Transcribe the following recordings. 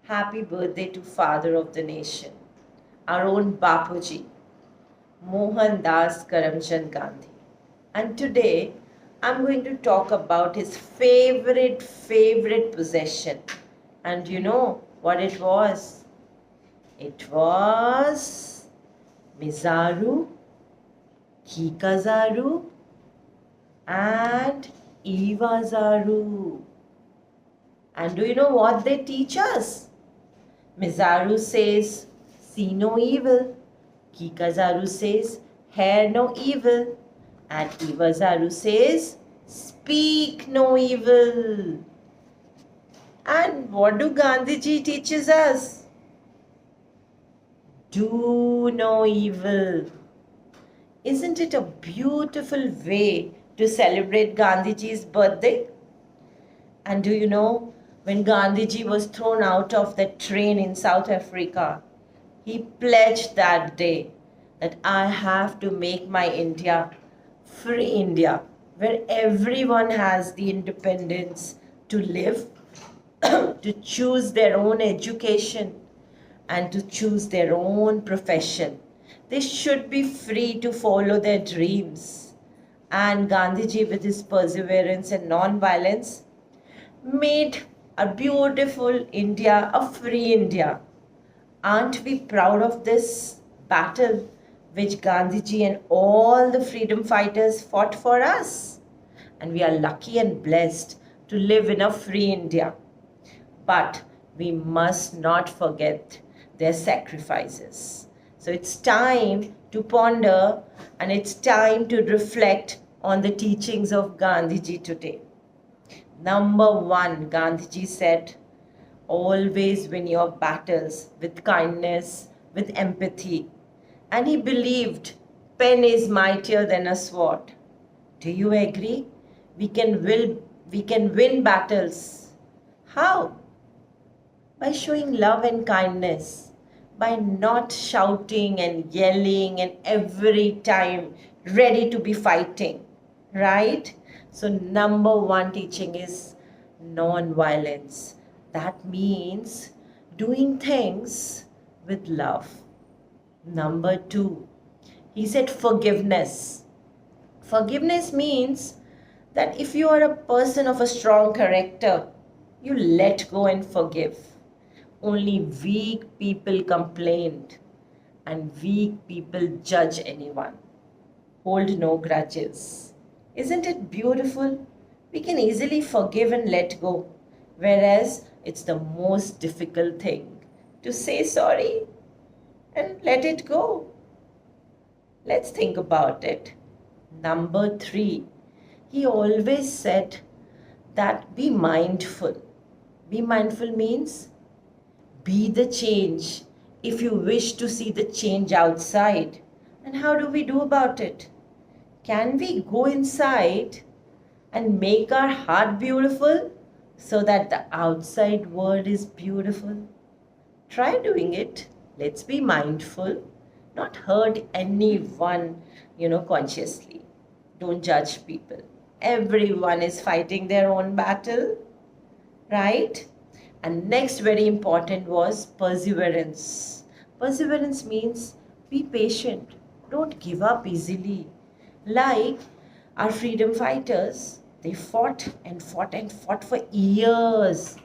Happy birthday to Father of the Nation, our own Bapuji, Mohandas Karamchand Gandhi. And today I'm going to talk about his favorite possession. And you know what it was? It was Mizaru, Kikazaru, and Iwazaru. And do you know what they teach us? Mizaru says, see no evil. Kikazaru says, hear no evil. And Iwazaru says, speak no evil. And what do Gandhiji teaches us? Do no evil. Isn't it a beautiful way to celebrate Gandhiji's birthday? And do you know, when Gandhiji was thrown out of the train in South Africa, he pledged that day that I have to make my India free India, where everyone has the independence to live, to choose their own education, and to choose their own profession. They should be free to follow their dreams. And Gandhiji, with his perseverance and non-violence, made a beautiful India a free India. Aren't we proud of this battle which Gandhiji and all the freedom fighters fought for us? And we are lucky and blessed to live in a free India. But we must not forget their sacrifices. So it's time to ponder and it's time to reflect on the teachings of Gandhiji today. Number one, Gandhiji said, always win your battles with kindness, with empathy. And he believed pen is mightier than a sword. Do you agree? We can win battles. How? By showing love and kindness, by not shouting and yelling and every time ready to be fighting, right? So number one teaching is non-violence. That means doing things with love. Number two, he said forgiveness. Forgiveness means that if you are a person of a strong character, you let go and forgive. Only weak people complained and weak people judge anyone. Hold no grudges. Isn't it beautiful? We can easily forgive and let go, whereas it's the most difficult thing to say sorry and let it go. Let's think about it. Number three, he always said that be mindful. Be mindful means be the change if you wish to see the change outside. And how do we do about it? Can we go inside and make our heart beautiful so that the outside world is beautiful? Try doing it. Let's be mindful, not hurt anyone, consciously. Don't judge people. Everyone is fighting their own battle, right? And next, very important, was perseverance. Perseverance means be patient. Don't give up easily. Like our freedom fighters, they fought and fought and fought for years.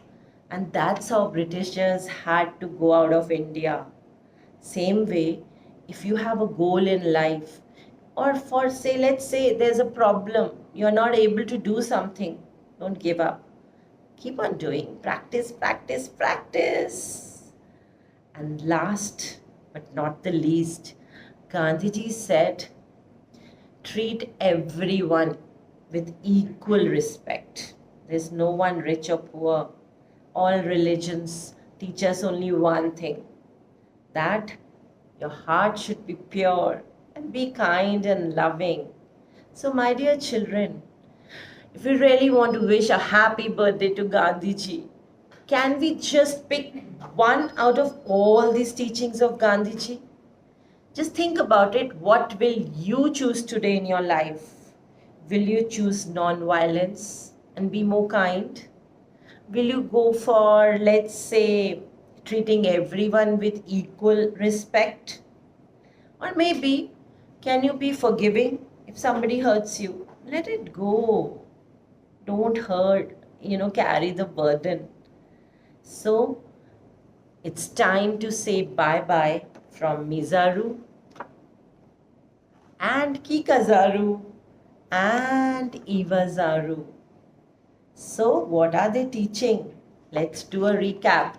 And that's how Britishers had to go out of India. Same way, if you have a goal in life, or for say, let's say there's a problem, you're not able to do something, don't give up. Keep on doing. Practice, practice, practice. And last but not the least, Gandhiji said, treat everyone with equal respect. There's no one rich or poor. All religions teach us only one thing, that your heart should be pure and be kind and loving. So, my dear children, if we really want to wish a happy birthday to Gandhiji, can we just pick one out of all these teachings of Gandhiji? Just think about it. What will you choose today in your life? Will you choose non-violence and be more kind? Will you go for, let's say, treating everyone with equal respect? Or maybe, can you be forgiving if somebody hurts you? Let it go. Don't hurt, carry the burden. So, it's time to say bye-bye from Mizaru and Kikazaru and Iwazaru. So, what are they teaching? Let's do a recap.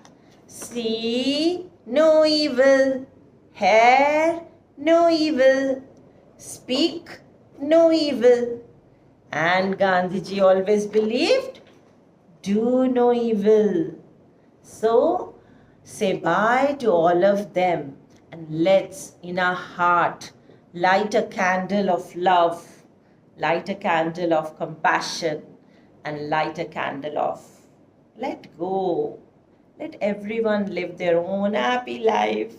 See no evil, hear no evil, speak no evil. And Gandhiji always believed, do no evil. So, say bye to all of them and let's, in our heart, light a candle of love, light a candle of compassion, and light a candle of let go. Let everyone live their own happy life.